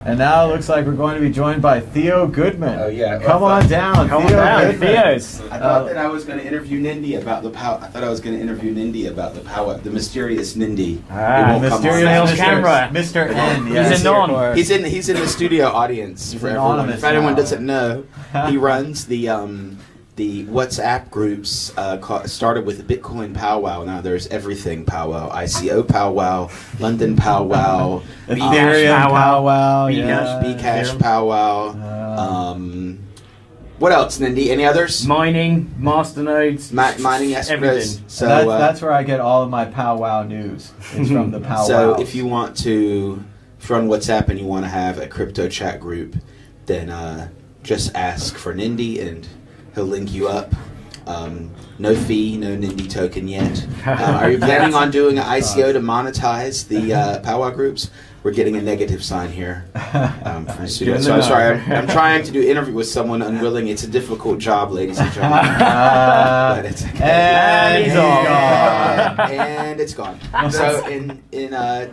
And now it looks like we're going to be joined by Theo Goodman. Oh yeah, come on down, come Theo on down, Theo's. I thought that I was going to interview Nindy about the power. I thought I was going to interview Nindy about the power, the mysterious Nindy. Mysterious camera, Mr. N. Yes. He's in the studio audience for everyone. If anyone doesn't know, he runs the WhatsApp groups. Started with the Bitcoin powwow. Now there's everything powwow, ICO powwow, London powwow, Ethereum powwow, Bcash powwow. What else, Nindy? Any others? Mining, masternodes, mining escrows. So that's where I get all of my powwow news. It's from the powwow. So if you want to, if you're on WhatsApp and you want to have a crypto chat group, then just ask for Nindy and he'll link you up. No fee, no Nindy token yet. Are you planning on doing an ICO to monetize the powwow groups? We're getting a negative sign here from the studio. So I'm sorry, I'm trying to do an interview with someone unwilling. It's a difficult job, ladies and gentlemen. But it's okay. And he's gone. And it's gone. So in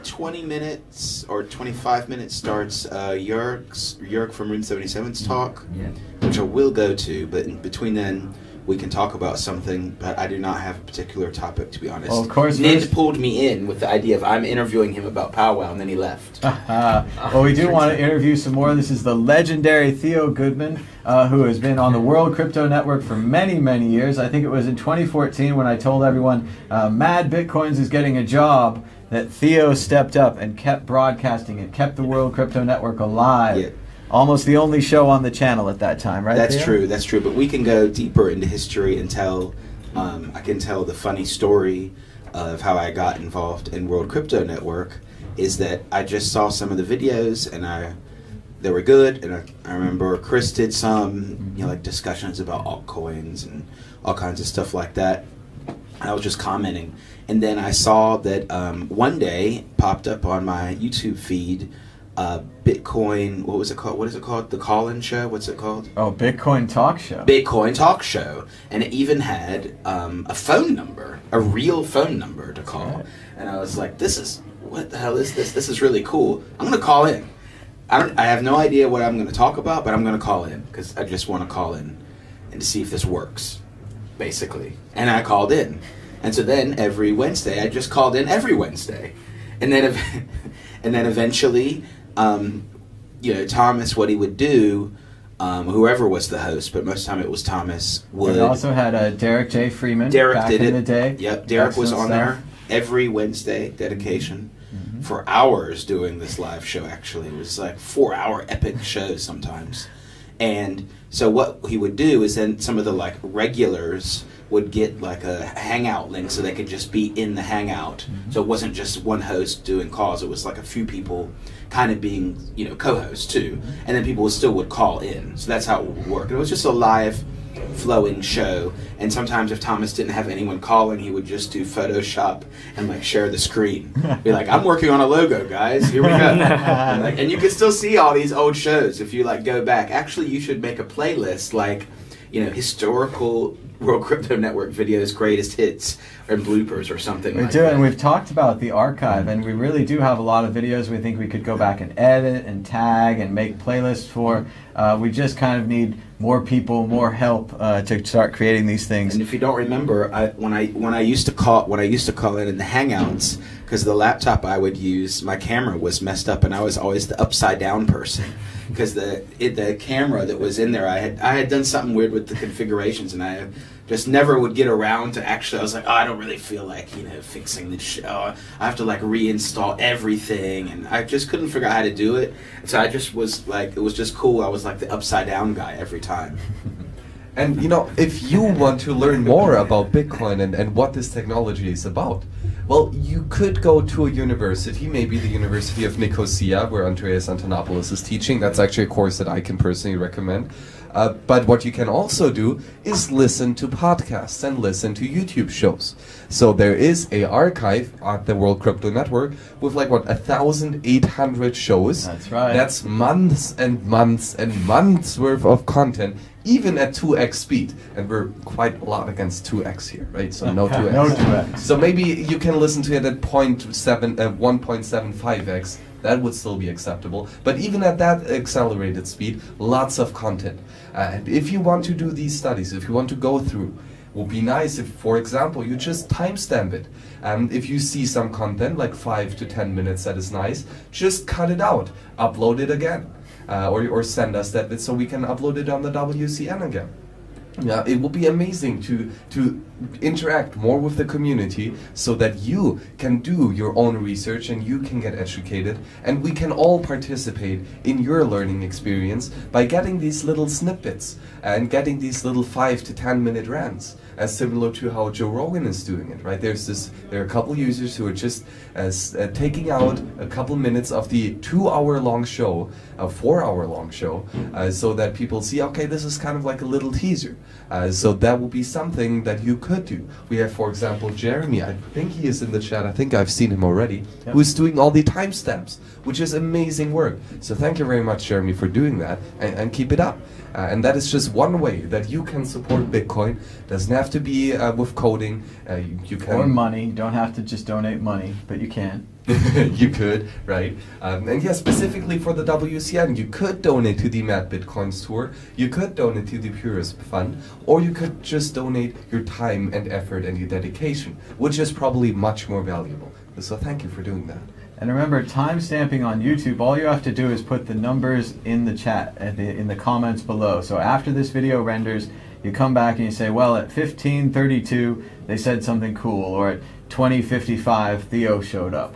20 minutes or 25 minutes starts Jörg from Room 77's talk, which I will go to, but in between then, we can talk about something, but I do not have a particular topic, to be honest. Well, of course, Nid pulled me in with the idea of I'm interviewing him about powwow, and then he left. Well, we do want to interview some more. This is the legendary Theo Goodman, who has been on the World Crypto Network for many, many years. I think it was in 2014 when I told everyone Mad Bitcoins is getting a job, that Theo stepped up and kept broadcasting it, kept the World Crypto Network alive. Yeah. Almost the only show on the channel at that time, right? That's Theo? true. That's true. But we can go deeper into history and tell. I can tell the funny story of how I got involved in World Crypto Network. Is that I just saw some of the videos and they were good, and I remember Chris did some, like discussions about altcoins and all kinds of stuff like that. I was just commenting, and then I saw that one day popped up on my YouTube feed. Bitcoin, what was it called? What is it called? The call-in show? What's it called? Oh, Bitcoin Talk Show. Bitcoin Talk Show. And it even had a phone number, a real phone number to call. Right. And I was like, what the hell is this? This is really cool. I'm going to call in. I have no idea what I'm going to talk about, but I'm going to call in because I just want to call in and to see if this works, basically. And I called in. And so then every Wednesday, I just called in every Wednesday. And then eventually... Thomas, what he would do, whoever was the host, but most of the time it was Thomas, would... We also had Derek J. Freeman back in the day. Yep, Derek was on there every Wednesday, dedication, for hours doing this live show, actually. It was like 4-hour epic shows sometimes. And so what he would do is then some of the regulars would get like a hangout link so they could just be in the hangout. So it wasn't just one host doing calls, it was like a few people kind of being, co-hosts too. And then people still would call in. So that's how it would work. And it was just a live flowing show. And sometimes if Thomas didn't have anyone calling, he would just do Photoshop and share the screen. Be like, I'm working on a logo, guys. Here we go. And you can still see all these old shows if you go back. Actually, you should make a playlist historical World Crypto Network videos, greatest hits, and bloopers or something we do, and we've talked about the archive, and we really do have a lot of videos we think we could go back and edit and tag and make playlists for. We just kind of need more people, more help to start creating these things. And if you don't remember, when I used to call in the Hangouts, because the laptop I would use, my camera was messed up, and I was always the upside down person. Because the camera that was in there, I had done something weird with the configurations, and I just never would get around to actually. I was like, I don't really feel like fixing the show. I have to reinstall everything, and I just couldn't figure out how to do it. So I just was it was just cool. I was like the upside down guy every time. And if you want to learn more about Bitcoin and what this technology is about, well, you could go to a university, maybe the University of Nicosia, where Andreas Antonopoulos is teaching. That's actually a course that I can personally recommend. But what you can also do is listen to podcasts and listen to YouTube shows. So there is an archive at the World Crypto Network with 1,800 shows. That's right. That's months and months and months worth of content, even at 2x speed. And we're quite a lot against 2x here, right? So no 2x. No 2x. So maybe you can listen to it at 1.75x that would still be acceptable. But even at that accelerated speed, lots of content. And if you want to do these studies, if you want to go through, it would be nice if, for example, you just timestamp it. If you see some content, like 5 to 10 minutes that is nice, just cut it out, upload it again, or send us that bit so we can upload it on the WCN again. Yeah, it will be amazing to interact more with the community so that you can do your own research and you can get educated, and we can all participate in your learning experience by getting these little snippets and getting these little 5 to 10 minute rants, as similar to how Joe Rogan is doing it, right? There are a couple users who are just taking out a couple minutes of the 2-hour-long show, a 4-hour-long show, so that people see, okay, this is kind of like a little teaser. So that will be something that you could do. We have, for example, Jeremy, I think he is in the chat, I think I've seen him already, yep, who's doing all the timestamps, which is amazing work. So thank you very much, Jeremy, for doing that, and keep it up. And that is just one way that you can support Bitcoin. Doesn't have to be with coding. You can, or money. You don't have to just donate money, but you can. You could, right? And yeah, specifically for the WCN, you could donate to the Mad Bitcoins Tour, you could donate to the Purist Fund, or you could just donate your time and effort and your dedication, which is probably much more valuable. So thank you for doing that. And remember, timestamping on YouTube, all you have to do is put the numbers in the chat, in the comments below. So after this video renders, you come back and you say, well, at 15:32, they said something cool, or at 20:55, Theo showed up.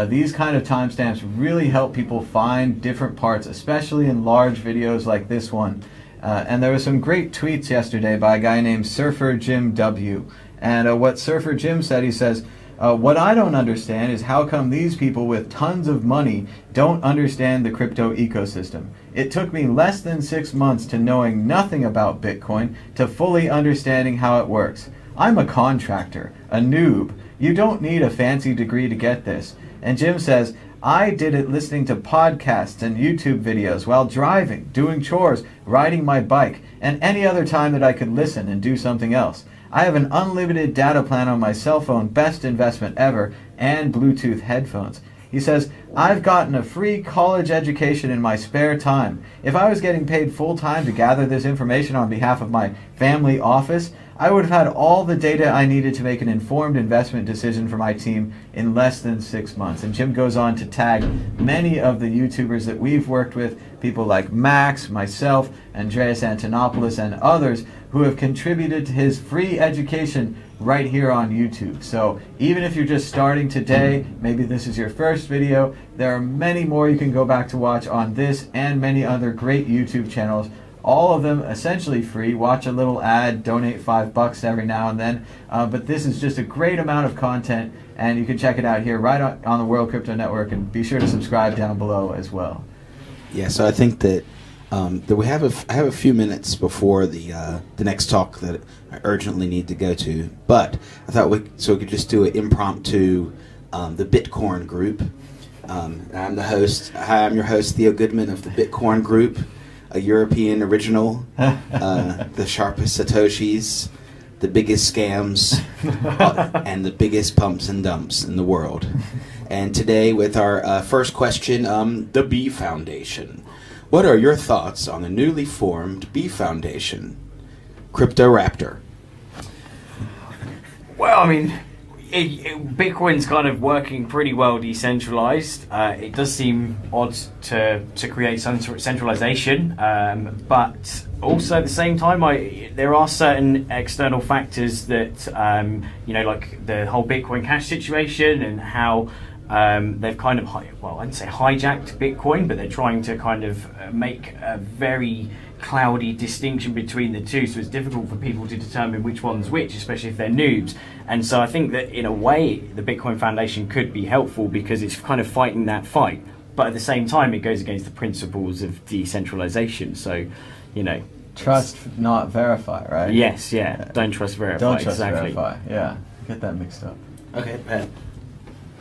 These kind of timestamps really help people find different parts, especially in large videos like this one. And there were some great tweets yesterday by a guy named Surfer Jim W. And what Surfer Jim said, he says, what I don't understand is how come these people with tons of money don't understand the crypto ecosystem. It took me less than 6 months to knowing nothing about Bitcoin to fully understanding how it works. I'm a contractor, a noob. You don't need a fancy degree to get this. And Jim says, I did it listening to podcasts and YouTube videos while driving, doing chores, riding my bike, and any other time that I could listen and do something else. I have an unlimited data plan on my cell phone, best investment ever, and Bluetooth headphones. He says, I've gotten a free college education in my spare time. If I was getting paid full-time to gather this information on behalf of my family office, I would have had all the data I needed to make an informed investment decision for my team in less than 6 months. And Jim goes on to tag many of the YouTubers that we've worked with, people like Max, myself, Andreas Antonopoulos, and others who have contributed to his free education right here on YouTube. So even if you're just starting today, maybe this is your first video, there are many more you can go back to watch on this and many other great YouTube channels. All of them essentially free. Watch a little ad, donate $5 every now and then. But this is just a great amount of content, and you can check it out here right on the World Crypto Network, and be sure to subscribe down below as well. Yeah, so I think that I have a few minutes before the next talk that I urgently need to go to. But I thought we could just do an impromptu the Bitcoin group. I'm the host. Hi, I'm your host, Theo Goodman of the Bitcoin group, a European original, the sharpest satoshis, the biggest scams, and the biggest pumps and dumps in the world. And today, with our first question, the B Foundation. What are your thoughts on the newly formed B Foundation? Crypto Raptor. Well, I mean, Bitcoin's kind of working pretty well decentralized. It does seem odd to create some sort of centralization, but also at the same time, there are certain external factors that, like the whole Bitcoin Cash situation and how they've kind of, I wouldn't say hijacked Bitcoin, but they're trying to kind of make a very cloudy distinction between the two, so it's difficult for people to determine which one's which, especially if they're noobs. And so I think that in a way the Bitcoin Foundation could be helpful because it's kind of fighting that fight, but at the same time it goes against the principles of decentralization. So, Trust, not verify, right? Yes, yeah. Don't trust, verify. Don't trust, exactly. verify. Yeah, get that mixed up. Okay,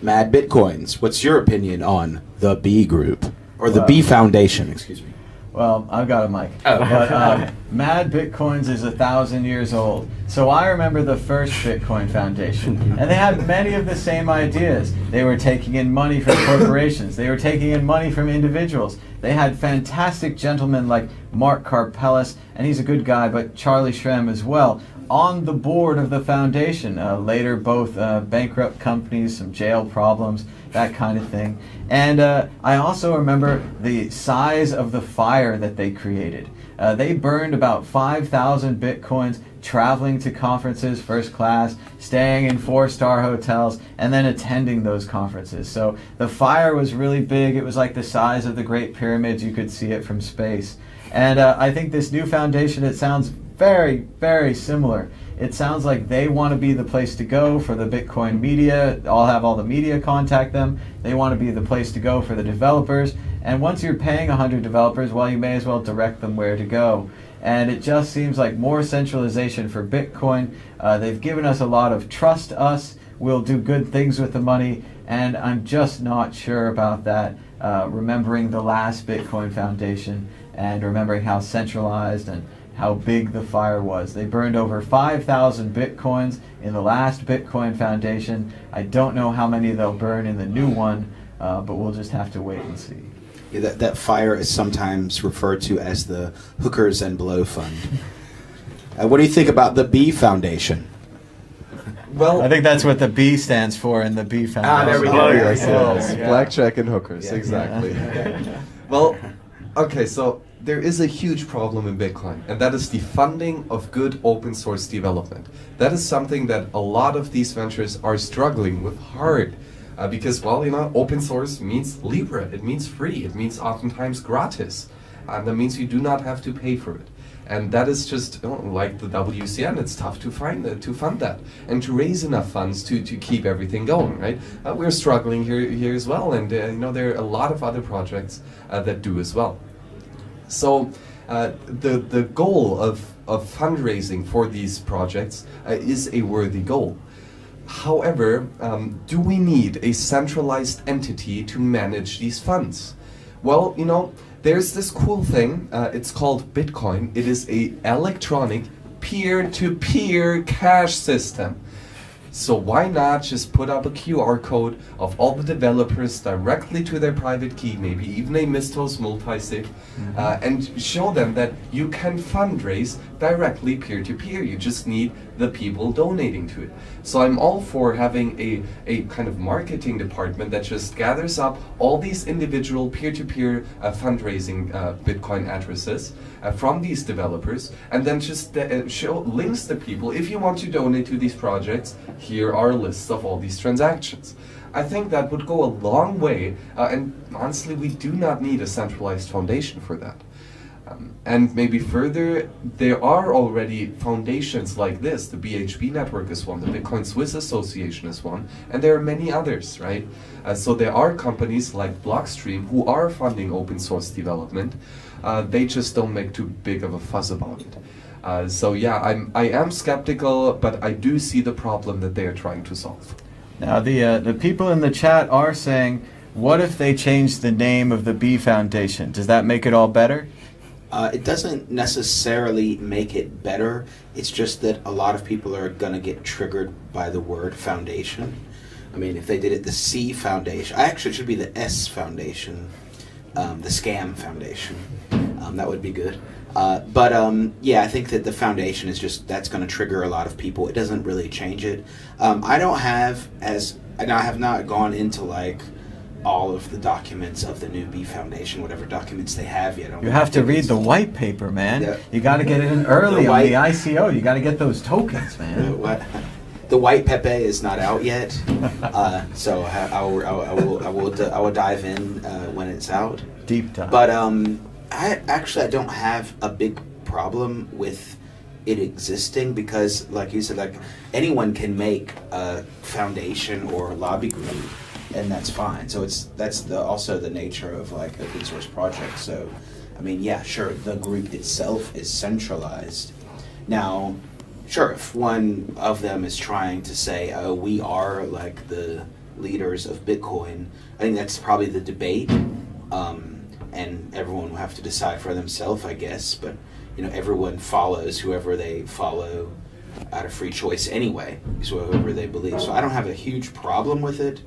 Mad Bitcoins. What's your opinion on the B Group or the B Foundation? Excuse me. Well, I've got a mic. Oh. But Mad Bitcoins is 1,000 years old. So I remember the first Bitcoin Foundation. And they had many of the same ideas. They were taking in money from corporations. They were taking in money from individuals. They had fantastic gentlemen like Mark Karpelis, and he's a good guy, but Charlie Shrem as well, on the board of the foundation. Later, both bankrupt companies, some jail problems, that kind of thing. And I also remember the size of the fire that they created. They burned about 5,000 Bitcoins, traveling to conferences first class, staying in 4-star hotels, and then attending those conferences. So the fire was really big. It was like the size of the Great Pyramids. You could see it from space. And I think this new foundation, it sounds very, very similar. It sounds like they want to be the place to go for the Bitcoin media. I'll have all the media contact them. They want to be the place to go for the developers. And once you're paying 100 developers, well, you may as well direct them where to go. And it just seems like more centralization for Bitcoin. They've given us a lot of trust us. We'll do good things with the money. And I'm just not sure about that. Remembering the last Bitcoin Foundation and remembering how centralized and how big the fire was. They burned over 5,000 Bitcoins in the last Bitcoin Foundation. I don't know how many they'll burn in the new one, but we'll just have to wait and see. Yeah, that fire is sometimes referred to as the Hookers and Blow Fund. What do you think about the B Foundation? Well, I think that's what the B stands for in the B Foundation. There we go. Yes, yes. Yeah. Blackjack and hookers, Yeah. exactly. Well, okay, so there is a huge problem in Bitcoin, and that is the funding of good open source development. That is something that a lot of these ventures are struggling with hard. Because, well, you know, open source means libre, it means free, it means oftentimes gratis. And that means you do not have to pay for it. And that is just, like the WCN, it's tough to fund that and to raise enough funds to keep everything going, right? We're struggling here as well, and you know, there are a lot of other projects that do as well. So the goal of fundraising for these projects is a worthy goal. However, do we need a centralized entity to manage these funds? Well, you know, there's this cool thing, it's called Bitcoin. It is an electronic peer-to-peer cash system. So why not just put up a QR code of all the developers directly to their private key, maybe even a Mistos multisig, and show them that you can fundraise directly peer-to-peer. You just need the people donating to it. So I'm all for having a kind of marketing department that just gathers up all these individual peer-to-peer fundraising Bitcoin addresses from these developers, and then just show links to people. If you want to donate to these projects, here are lists of all these transactions. I think that would go a long way, and honestly, we do not need a centralized foundation for that. And maybe further, there are already foundations like this. The BHB network is one, the Bitcoin Swiss Association is one, and there are many others, right? So there are companies like Blockstream who are funding open source development. They just don't make too big of a fuss about it. So yeah, I am skeptical, but I do see the problem that they are trying to solve. Now the people in the chat are saying, what if they change the name of the B Foundation? Does that make it all better? It doesn't necessarily make it better. It's just that a lot of people are going to get triggered by the word foundation. I mean, if they did it the C Foundation, actually it should be the S Foundation, the Scam Foundation. That would be good. Yeah, I think that the foundation is just, that's going to trigger a lot of people. It doesn't really change it. I have not gone into like all of the documents of the new B Foundation, whatever documents they have yet. You have to read the white paper, man. Yeah. You got to get it in early on the ICO. You got to get those tokens, man. The white Pepe is not out yet, so I will dive in when it's out. Deep dive. But I don't have a big problem with it existing, because, like you said, like anyone can make a foundation or a lobby group, and that's fine. So that's also the nature of like open source projects. So, I mean, yeah, sure, the group itself is centralized. Now, sure, if one of them is trying to say, oh, we are like the leaders of Bitcoin, I think that's probably the debate. and everyone will have to decide for themselves, I guess. But you know, everyone follows whoever they follow out of free choice anyway, so whoever they believe. So I don't have a huge problem with it.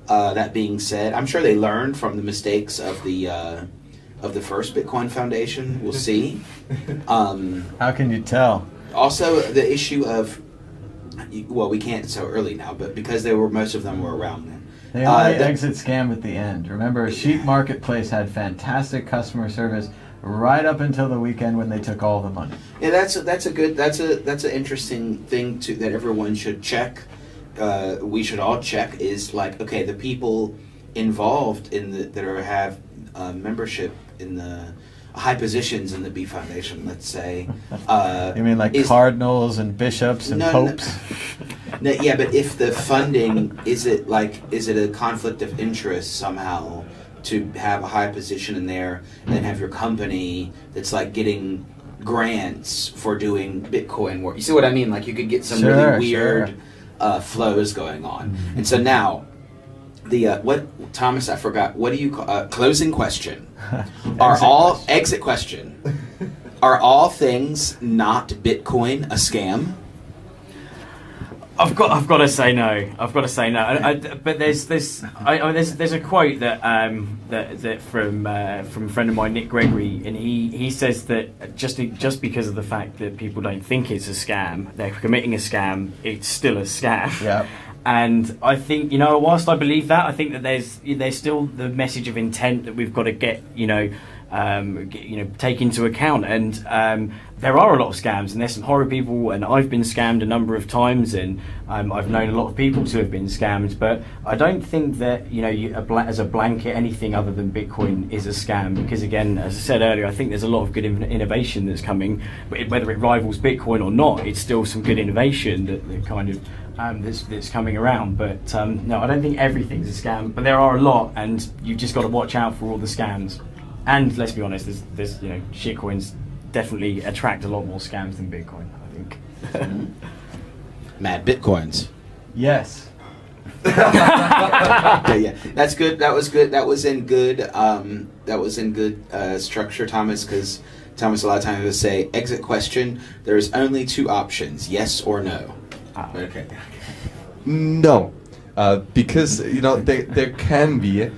That being said, I'm sure they learned from the mistakes of the first Bitcoin Foundation. We'll see. How can you tell? Also, the issue of, well, we can't so early now, but because most of them were around then. They only exit scam at the end. Remember, Sheep Marketplace had fantastic customer service right up until the weekend when they took all the money. Yeah, that's an interesting thing that everyone should check. We should all check is like, okay, the people involved in that have membership in the high positions in the B Foundation, let's say. You mean like cardinals and bishops and popes? No, yeah, but if the funding, is it a conflict of interest somehow to have a high position in there and then have your company that's like getting grants for doing Bitcoin work? You see what I mean? Like you could get some really weird flows going on. And so now, what, Thomas, I forgot, what do you call, closing question. Exit question. Are all things not Bitcoin a scam? I've got to say no. I've got to say no. But there's a quote that from a friend of mine, Nick Gregory, and he says that just because of the fact that people don't think it's a scam, they're committing a scam. It's still a scam. Yeah. And I think, whilst I believe that, I think that there's still the message of intent that we've got to get, take into account. And there are a lot of scams, and there's some horror people, and I've been scammed a number of times, and I've known a lot of people who have been scammed. But I don't think that as a blanket, anything other than Bitcoin is a scam, because again, as I said earlier, I think there's a lot of good innovation that's coming. But whether it rivals Bitcoin or not, it's still some good innovation that kind of that's coming around. But no, I don't think everything's a scam, but there are a lot, and you've just got to watch out for all the scams. And let's be honest, there's shitcoins definitely attract a lot more scams than Bitcoin, I think. Mad Bitcoins. Yes. Yeah, that's good. That was good. That was in good. Structure, Thomas. Because Thomas, a lot of times will say, "Exit question. There's only two options: yes or no." Okay. No, because there can be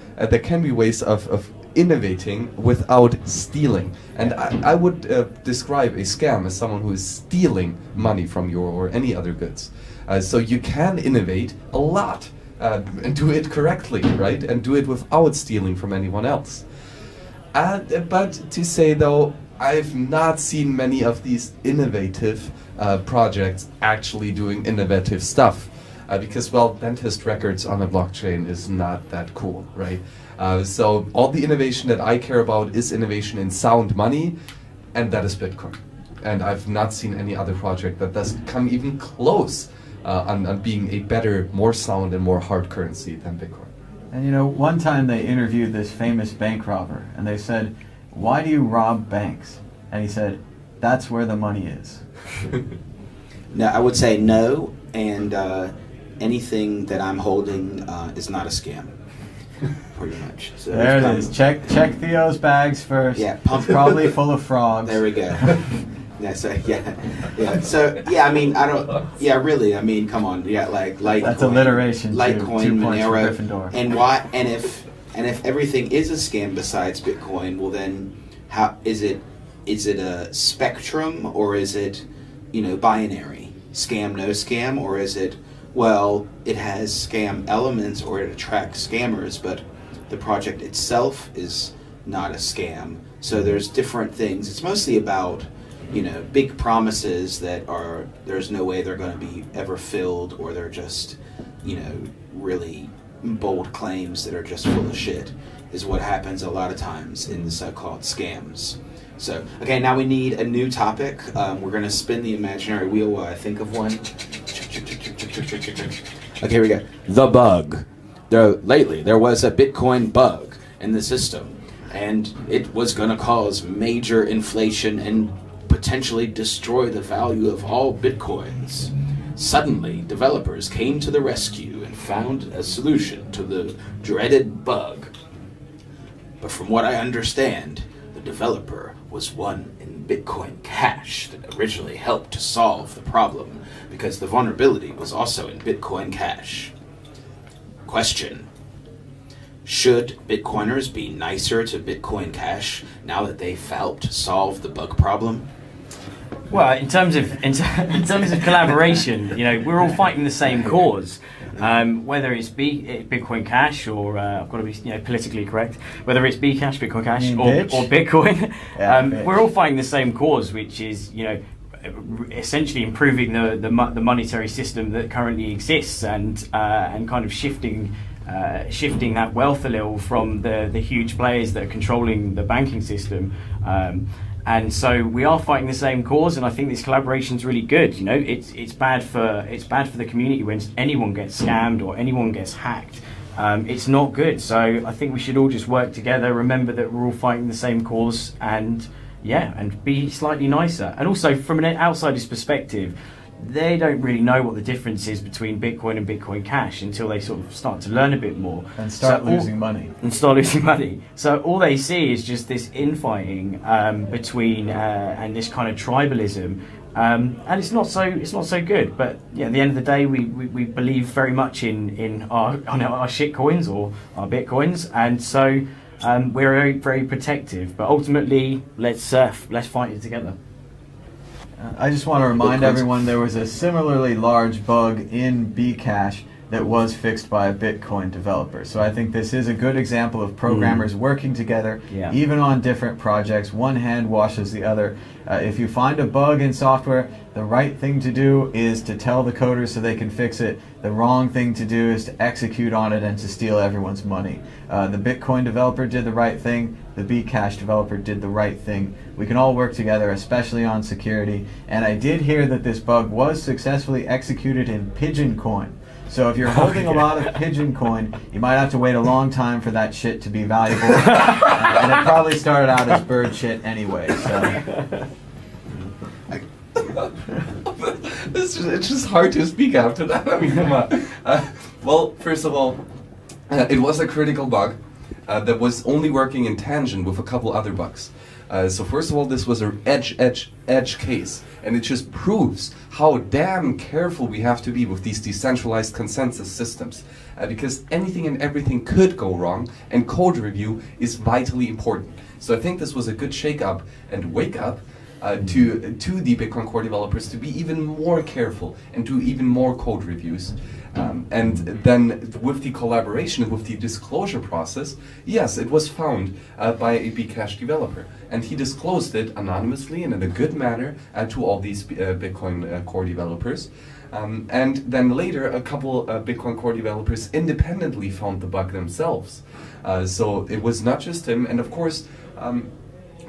ways of innovating without stealing, and I would describe a scam as someone who is stealing money from you or any other goods. So you can innovate a lot and do it correctly, right? And do it without stealing from anyone else. But to say though, I've not seen many of these innovative projects actually doing innovative stuff. Because, well, dentist records on a blockchain is not that cool, right? So all the innovation that I care about is innovation in sound money, and that is Bitcoin. And I've not seen any other project that doesn't come even close on being a better, more sound and more hard currency than Bitcoin. And one time they interviewed this famous bank robber, and they said, "Why do you rob banks?" And he said, "That's where the money is." No, I would say no, and anything that I'm holding is not a scam, pretty much. So there it is. Check Theo's bags first. Yeah, it's probably full of frogs. There we go. Yeah. So yeah. I mean, I don't. Yeah, really. I mean, come on. Yeah, like Litecoin. That's alliteration. Litecoin, Monero, Gryffindor. and why? And if everything is a scam besides Bitcoin, well then, how is it? Is it a spectrum, or is it, binary? Scam, no scam, or is it? Well, it has scam elements, or it attracts scammers, but the project itself is not a scam. So there's different things. It's mostly about, big promises that there's no way they're going to be ever filled, or they're just, really bold claims that are just full of shit, is what happens a lot of times in the so-called scams. So, okay, now we need a new topic. We're going to spin the imaginary wheel while I think of one. Okay, here we go. The bug. Lately, there was a Bitcoin bug in the system, and it was going to cause major inflation and potentially destroy the value of all Bitcoins. Suddenly, developers came to the rescue and found a solution to the dreaded bug. But from what I understand, the developer was one in Bitcoin Cash that originally helped to solve the problem, because the vulnerability was also in Bitcoin Cash. Question: should Bitcoiners be nicer to Bitcoin Cash now that they've helped solve the bug problem? Well, in terms of collaboration, you know, we're all fighting the same cause. Whether it's Bitcoin Cash or I've got to be politically correct, whether it's Bcash, Bitcoin Cash, or Bitcoin, we're all fighting the same cause, which is essentially improving the monetary system that currently exists and kind of shifting that wealth a little from the huge players that are controlling the banking system. And so we are fighting the same cause, and I think this collaboration is really good. You know, it's bad for the community when anyone gets scammed or anyone gets hacked. It's not good. So I think we should all just work together. Remember that we're all fighting the same cause, and be slightly nicer. And also, from an outsider's perspective, they don't really know what the difference is between Bitcoin and Bitcoin Cash until they sort of start to learn a bit more. And start losing money. So all they see is just this infighting between and this kind of tribalism. And it's not so good. But yeah, at the end of the day, we believe very much in our shit coins or our Bitcoins, and so we're very, very protective. But ultimately, let's fight it together. I just want to remind everyone there was a similarly large bug in Bcash that was fixed by a Bitcoin developer. So I think this is a good example of programmers working together, even on different projects. One hand washes the other. If you find a bug in software, the right thing to do is to tell the coders so they can fix it. The wrong thing to do is to execute on it and to steal everyone's money. The Bitcoin developer did the right thing. The Bcash developer did the right thing. We can all work together, especially on security. And I did hear that this bug was successfully executed in Pigeon Coin. So if you're holding a lot of Pigeon Coin, you might have to wait a long time for that shit to be valuable. And it probably started out as bird shit anyway. So. It's just hard to speak after that. I mean, come on. Well, first of all, it was a critical bug that was only working in tangent with a couple other bugs. So first of all, this was an edge case, and it just proves how damn careful we have to be with these decentralized consensus systems, because anything and everything could go wrong, and code review is vitally important. So I think this was a good shake-up and wake-up to the Bitcoin core developers to be even more careful and do even more code reviews. And then with the collaboration, with the disclosure process, yes, it was found by a Bcash developer. And he disclosed it anonymously and in a good manner to all these Bitcoin core developers. And then later, a couple Bitcoin core developers independently found the bug themselves. So it was not just him. And of course,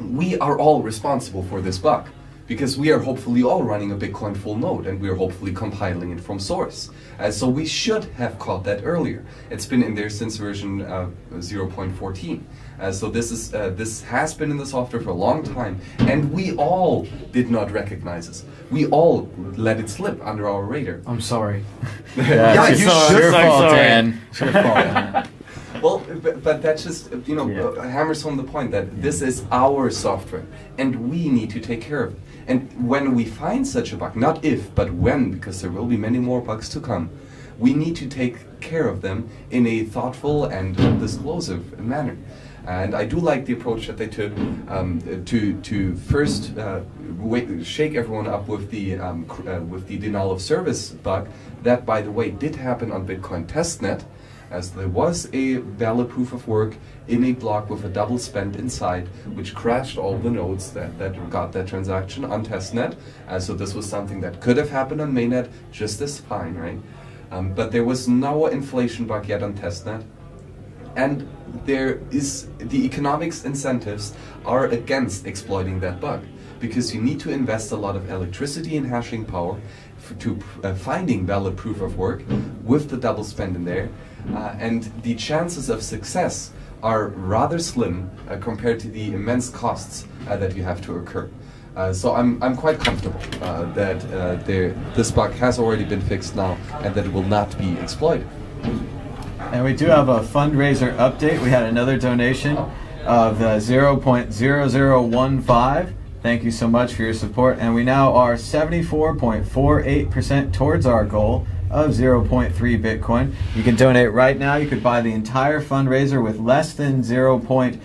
we are all responsible for this bug, because we are hopefully all running a Bitcoin full node, and we are hopefully compiling it from source. So we should have caught that earlier. It's been in there since version 0.14. So this has been in the software for a long time, and we all did not recognize this. We all let it slip under our radar. I'm sorry. Yeah, you should. Your fault, Dan. Your fault. Well, but that's just, hammers home the point that this is our software, and we need to take care of it. And when we find such a bug, not if, but when, because there will be many more bugs to come, we need to take care of them in a thoughtful and disclosive manner. And I do like the approach that they took to first shake everyone up with the denial of service bug. That, by the way, did happen on Bitcoin testnet, as there was a valid proof of work in a block with a double spend inside, which crashed all the nodes that got that transaction on testnet. So this was something that could have happened on mainnet just as fine, right? But there was no inflation bug yet on testnet. And there is the economics incentives are against exploiting that bug, because you need to invest a lot of electricity and hashing power to finding valid proof of work with the double spend in there. And the chances of success are rather slim compared to the immense costs that you have to incur. So I'm quite comfortable that this bug has already been fixed now, and that it will not be exploited. And we do have a fundraiser update. We had another donation. of 0.0015. Thank you so much for your support. And we now are 74.48% towards our goal of 0.3 Bitcoin. You can donate right now. You could buy the entire fundraiser with less than 0.08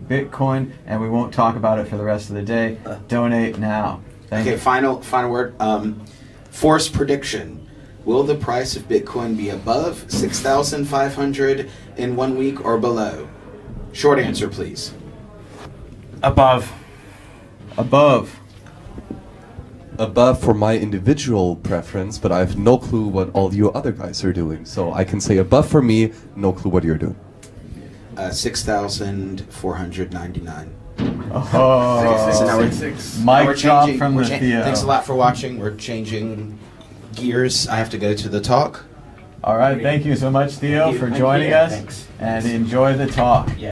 Bitcoin, and we won't talk about it for the rest of the day. Donate now. Thank you. Final word. Force prediction. Will the price of Bitcoin be above 6,500 in 1 week or below? Short answer, please. Above. Above. Above for my individual preference, but I have no clue what all you other guys are doing. So I can say above for me, no clue what you're doing. 6,499. Oh, So now we're mic drop from the Theo. Thanks a lot for watching. We're changing gears. I have to go to the talk. All right, thank you so much, Theo, for joining us, and enjoy the talk.